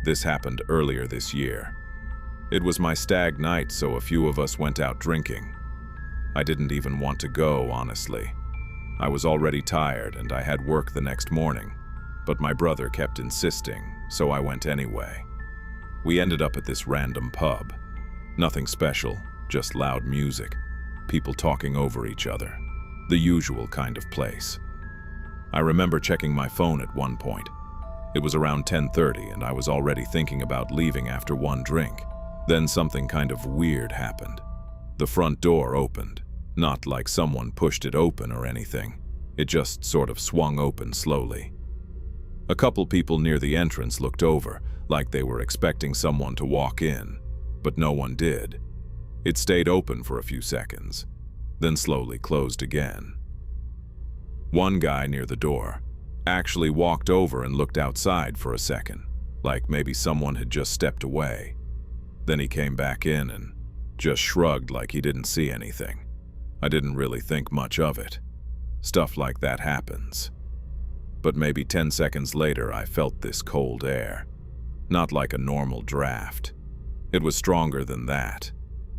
This happened earlier this year. It was my stag night, so a few of us went out drinking. I didn't even want to go, honestly. I was already tired and I had work the next morning, but my brother kept insisting, so I went anyway. We ended up at this random pub. Nothing special, just loud music, people talking over each other. The usual kind of place. I remember checking my phone at one point. It was around 10:30 and I was already thinking about leaving after one drink. Then something kind of weird happened. The front door opened. Not like someone pushed it open or anything. It just sort of swung open slowly. A couple people near the entrance looked over, like they were expecting someone to walk in, but no one did. It stayed open for a few seconds, then slowly closed again. One guy near the door actually walked over and looked outside for a second, like maybe someone had just stepped away. Then he came back in and just shrugged like he didn't see anything. I didn't really think much of it. Stuff like that happens. But maybe 10 seconds later, I felt this cold air. Not like a normal draft. It was stronger than that.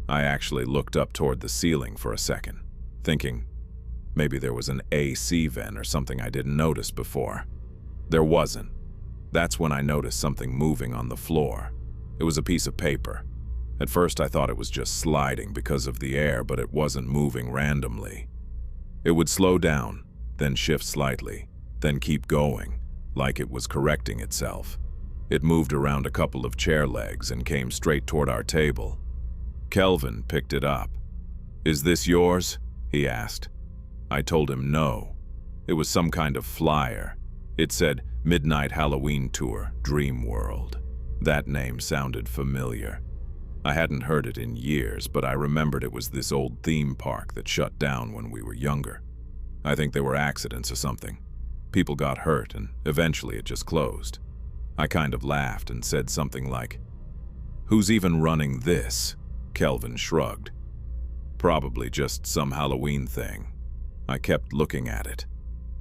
I actually looked up toward the ceiling for a second, thinking maybe there was an AC vent or something I didn't notice before. There wasn't. That's when I noticed something moving on the floor. It was a piece of paper. At first I thought it was just sliding because of the air, but it wasn't moving randomly. It would slow down, then shift slightly, then keep going, like it was correcting itself. It moved around a couple of chair legs and came straight toward our table. Kelvin picked it up. "Is this yours?" he asked. I told him no. It was some kind of flyer. It said Midnight Halloween Tour, Dream World. That name sounded familiar. I hadn't heard it in years, but I remembered it was this old theme park that shut down when we were younger. I think there were accidents or something. People got hurt and eventually it just closed. I kind of laughed and said something like, "Who's even running this?" Kelvin shrugged. "Probably just some Halloween thing." I kept looking at it.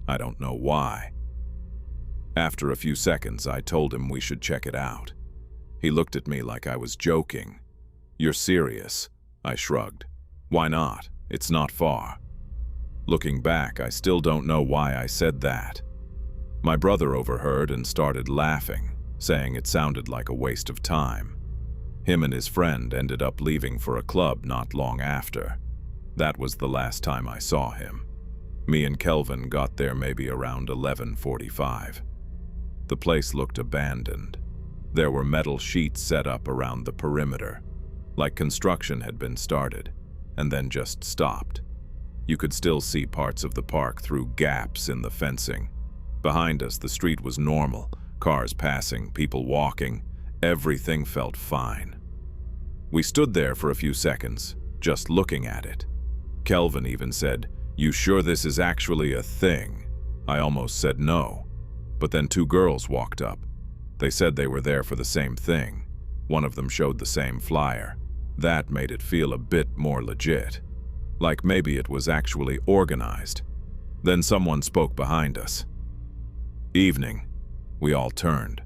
I don't know why. After a few seconds, I told him we should check it out. He looked at me like I was joking. "You're serious?" I shrugged. "Why not? It's not far." Looking back, I still don't know why I said that. My brother overheard and started laughing, saying it sounded like a waste of time. Him and his friend ended up leaving for a club not long after. That was the last time I saw him. Me and Kelvin got there maybe around 11:45. The place looked abandoned. There were metal sheets set up around the perimeter, like construction had been started, and then just stopped. You could still see parts of the park through gaps in the fencing. Behind us, the street was normal, cars passing, people walking. Everything felt fine. We stood there for a few seconds, just looking at it. Kelvin even said, "You sure this is actually a thing?" I almost said no, but then two girls walked up. They said they were there for the same thing. One of them showed the same flyer. That made it feel a bit more legit. Like maybe it was actually organized. Then someone spoke behind us. "Evening." We all turned.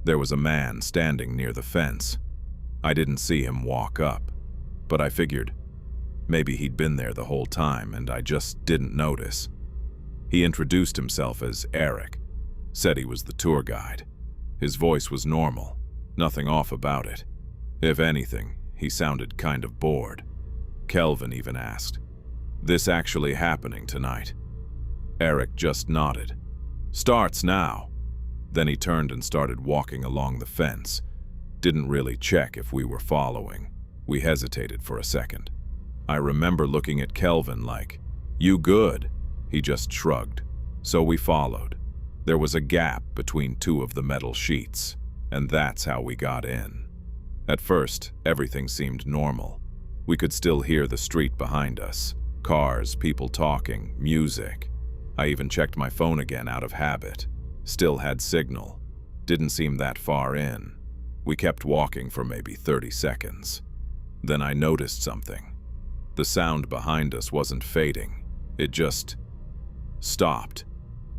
There was a man standing near the fence. I didn't see him walk up, but I figured maybe he'd been there the whole time and I just didn't notice. He introduced himself as Eric, said he was the tour guide. His voice was normal, nothing off about it. If anything, he sounded kind of bored. Kelvin even asked, "This actually happening tonight?" Eric just nodded. "Starts now." Then he turned and started walking along the fence. Didn't really check if we were following. We hesitated for a second. I remember looking at Kelvin like, "You good?" He just shrugged. So we followed. There was a gap between two of the metal sheets, and that's how we got in. At first, everything seemed normal. We could still hear the street behind us. Cars, people talking, music. I even checked my phone again out of habit. Still had signal. Didn't seem that far in. We kept walking for maybe 30 seconds. Then I noticed something. The sound behind us wasn't fading. It just stopped,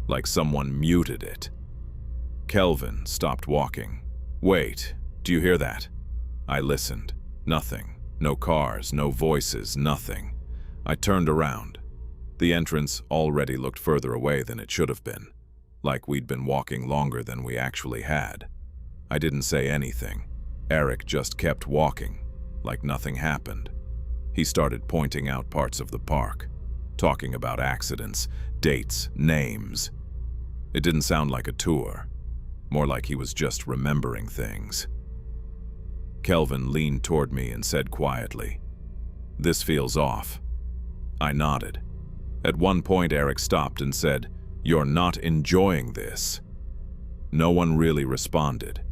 like someone muted it. Kelvin stopped walking. Wait, do you hear that? I listened. Nothing. No cars, no voices, nothing. I turned around. The entrance already looked further away than it should have been, like we'd been walking longer than we actually had. I didn't say anything. Eric just kept walking, like nothing happened. He started pointing out parts of the park, talking about accidents, dates, names. It didn't sound like a tour, more like he was just remembering things. Kelvin leaned toward me and said quietly, "This feels off." I nodded. At one point, Eric stopped and said, "You're not enjoying this." No one really responded.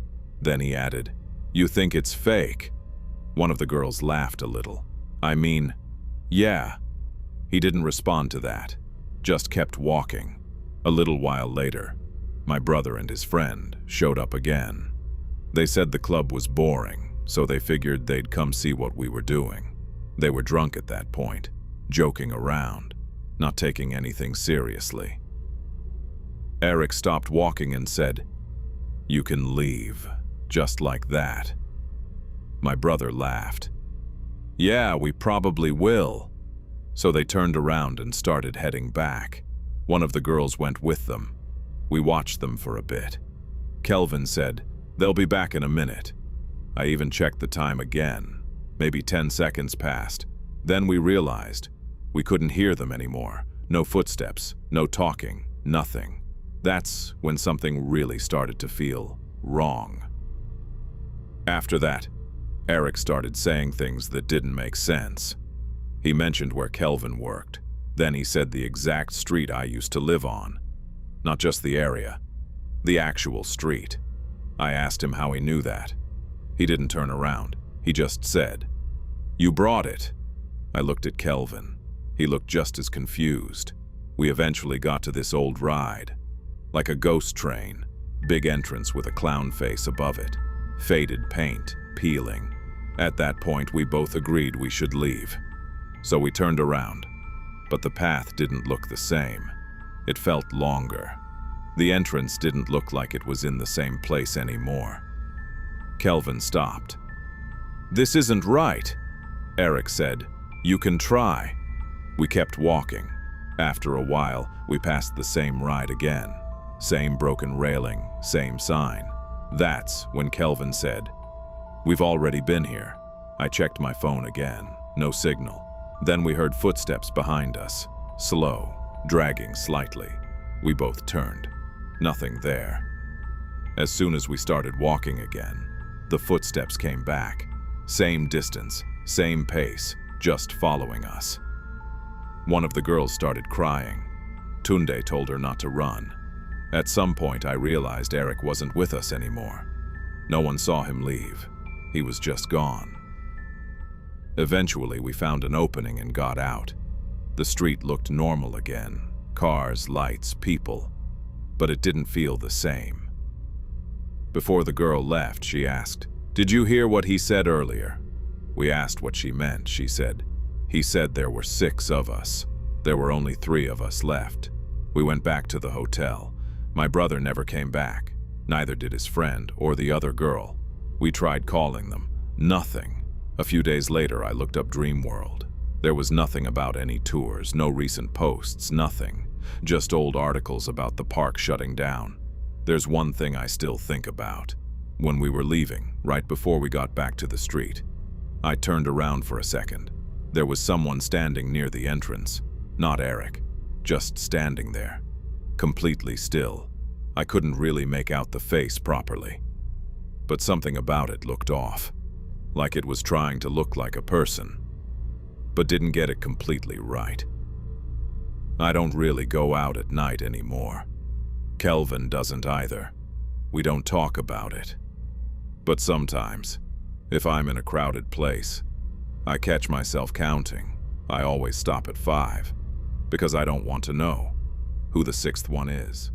Then he added, "You think it's fake?" One of the girls laughed a little. "I mean, yeah." He didn't respond to that, just kept walking. A little while later, my brother and his friend showed up again. They said the club was boring, so they figured they'd come see what we were doing. They were drunk at that point, joking around, not taking anything seriously. Eric stopped walking and said, "You can leave, just like that." My brother laughed. "Yeah, we probably will." So they turned around and started heading back. One of the girls went with them. We watched them for a bit. Kelvin said, "They'll be back in a minute." I even checked the time again. Maybe 10 seconds passed. Then we realized we couldn't hear them anymore. No footsteps, no talking, nothing. That's when something really started to feel wrong. After that, Eric started saying things that didn't make sense. He mentioned where Kelvin worked. Then he said the exact street I used to live on. Not just the area, the actual street. I asked him how he knew that. He didn't turn around. He just said, "You brought it." I looked at Kelvin. He looked just as confused. We eventually got to this old ride. Like a ghost train. Big entrance with a clown face above it. Faded paint, peeling. At that point, we both agreed we should leave. So we turned around. But the path didn't look the same. It felt longer. The entrance didn't look like it was in the same place anymore. Kelvin stopped. "This isn't right," Eric said. "You can try." We kept walking. After a while, we passed the same ride again. Same broken railing, same sign. That's when Kelvin said, "We've already been here." I checked my phone again. No signal. Then we heard footsteps behind us. Slow, dragging slightly. We both turned. Nothing there. As soon as we started walking again, the footsteps came back. Same distance, same pace, just following us. One of the girls started crying. Tunde told her not to run. At some point, I realized Eric wasn't with us anymore. No one saw him leave. He was just gone. Eventually, we found an opening and got out. The street looked normal again. Cars, lights, people. But it didn't feel the same. Before the girl left, she asked, "Did you hear what he said earlier?" We asked what she meant. She said, "He said there were 6 of us. There were only 3 of us left." We went back to the hotel. My brother never came back. Neither did his friend or the other girl. We tried calling them. Nothing. A few days later, I looked up Dreamworld. There was nothing about any tours, no recent posts, nothing. Just old articles about the park shutting down. There's one thing I still think about. When we were leaving, right before we got back to the street, I turned around for a second. There was someone standing near the entrance. Not Eric. Just standing there. Completely still. I couldn't really make out the face properly. But something about it looked off. Like it was trying to look like a person, but didn't get it completely right. I don't really go out at night anymore. Kelvin doesn't either. We don't talk about it. But sometimes, if I'm in a crowded place, I catch myself counting. I always stop at 5, because I don't want to know who the 6th one is.